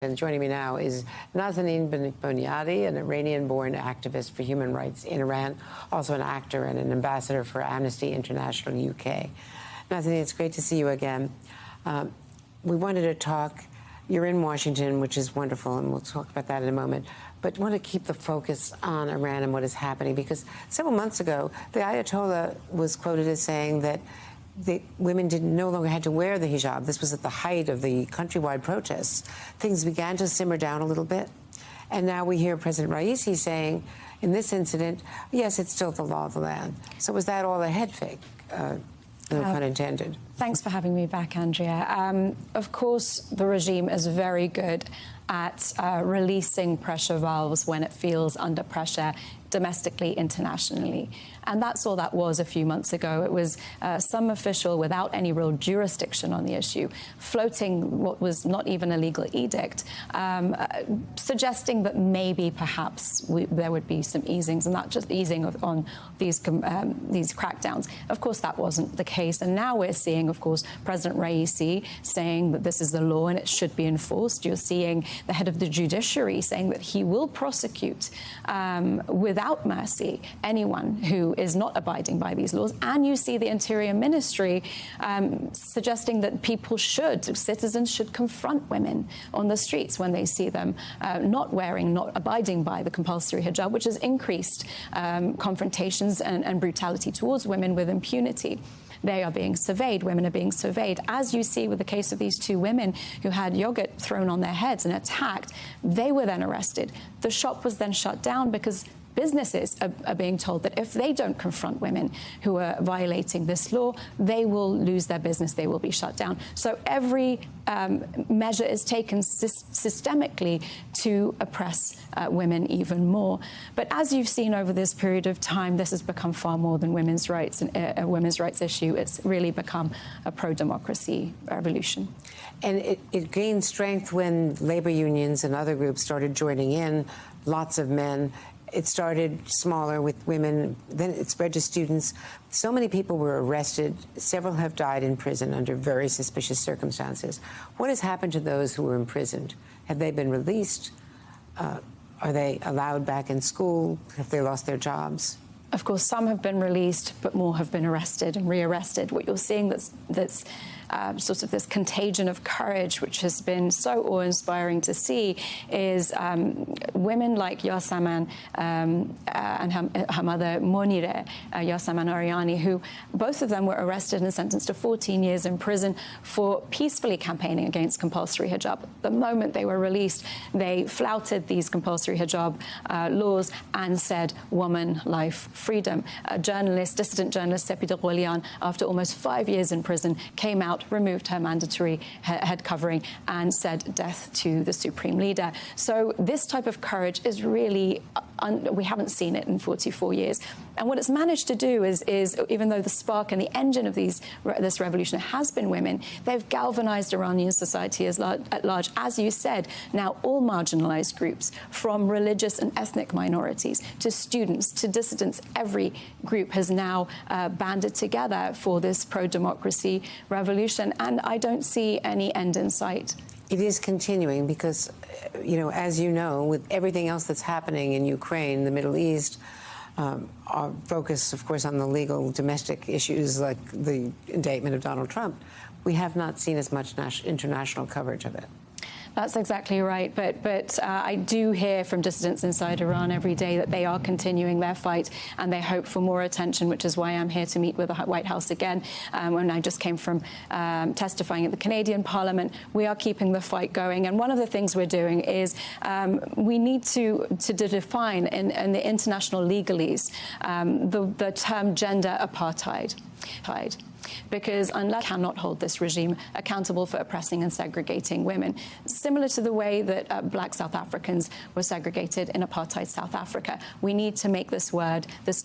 And joining me now is Nazanin Boniadi, an Iranian-born activist for human rights in Iran, also an actor and an ambassador for Amnesty International UK. Nazanin, it's great to see you again. We wanted to talk. You're in Washington, which is wonderful, and we'll talk about that in a moment. But want to keep the focus on Iran and what is happening, because several months ago, the Ayatollah was quoted as saying that the women no longer had to wear the hijab. This was at the height of the countrywide protests. Things began to simmer down a little bit. And now we hear President Raisi saying, in this incident, yes, it's still the law of the land. So was that all a head fake? No pun intended. Thanks for having me back, Andrea. Of course, the regime is very good at releasing pressure valves when it feels under pressure, domestically, internationally. And that's all that was a few months ago. It was some official without any real jurisdiction on the issue, floating what was not even a legal edict, suggesting that maybe perhaps there would be some easings, and not just easing on these crackdowns. Of course, that wasn't the case. And now we're seeing, of course, President Raisi saying that this is the law and it should be enforced. You're seeing the head of the judiciary saying that he will prosecute without mercy anyone who is not abiding by these laws. And you see the Interior Ministry suggesting that citizens should confront women on the streets when they see them not abiding by the compulsory hijab, which has increased confrontations and brutality towards women with impunity. They are being surveyed. Women are being surveyed. As you see with the case of these two women who had yogurt thrown on their heads and attacked, they were then arrested. The shop was then shut down because businesses are being told that if they don't confront women who are violating this law, they will lose their business, they will be shut down. So every measure is taken systemically to oppress women even more. But as you've seen over this period of time, this has become far more than women's rights and a women's rights issue. It's really become a pro-democracy revolution. And it gained strength when labor unions and other groups started joining in, lots of men. It started smaller with women, then it spread to students. So many people were arrested. Several have died in prison under very suspicious circumstances. What has happened to those who were imprisoned? Have they been released? Are they allowed back in school? Have they lost their jobs? Of course, some have been released, but more have been arrested and re-arrested. What you're seeing that's sort of this contagion of courage, which has been so awe-inspiring to see, is women like Yasaman and her mother Monire, Yasaman Ariani, who both of them were arrested and sentenced to 14 years in prison for peacefully campaigning against compulsory hijab. The moment they were released, they flouted these compulsory hijab laws and said, woman, life, freedom. Dissident journalist Sepideh Gholian, after almost 5 years in prison, came out, removed her mandatory head covering and said death to the supreme leader. So this type of courage is really, we haven't seen it in 44 years. And what it's managed to do is even though the spark and the engine of this revolution has been women, they've galvanized Iranian society at large. As you said, now all marginalized groups, from religious and ethnic minorities to students to dissidents, every group has now banded together for this pro-democracy revolution. And I don't see any end in sight. It is continuing because, as you know, with everything else that's happening in Ukraine, the Middle East, our focus, of course, on the legal domestic issues like the indictment of Donald Trump, we have not seen as much international coverage of it. That's exactly right. But I do hear from dissidents inside Iran every day that they are continuing their fight and they hope for more attention, which is why I'm here to meet with the White House again. When I just came from testifying at the Canadian Parliament, we are keeping the fight going. And one of the things we're doing is we need to define in the international legalese the term gender apartheid. Because unless cannot hold this regime accountable for oppressing and segregating women, similar to the way that black South Africans were segregated in apartheid South Africa. We need to make this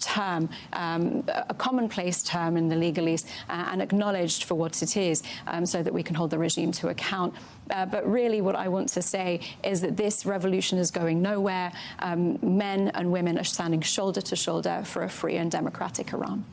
term, a commonplace term in the legalese and acknowledged for what it is, so that we can hold the regime to account. But really what I want to say is that this revolution is going nowhere. Men and women are standing shoulder to shoulder for a free and democratic Iran.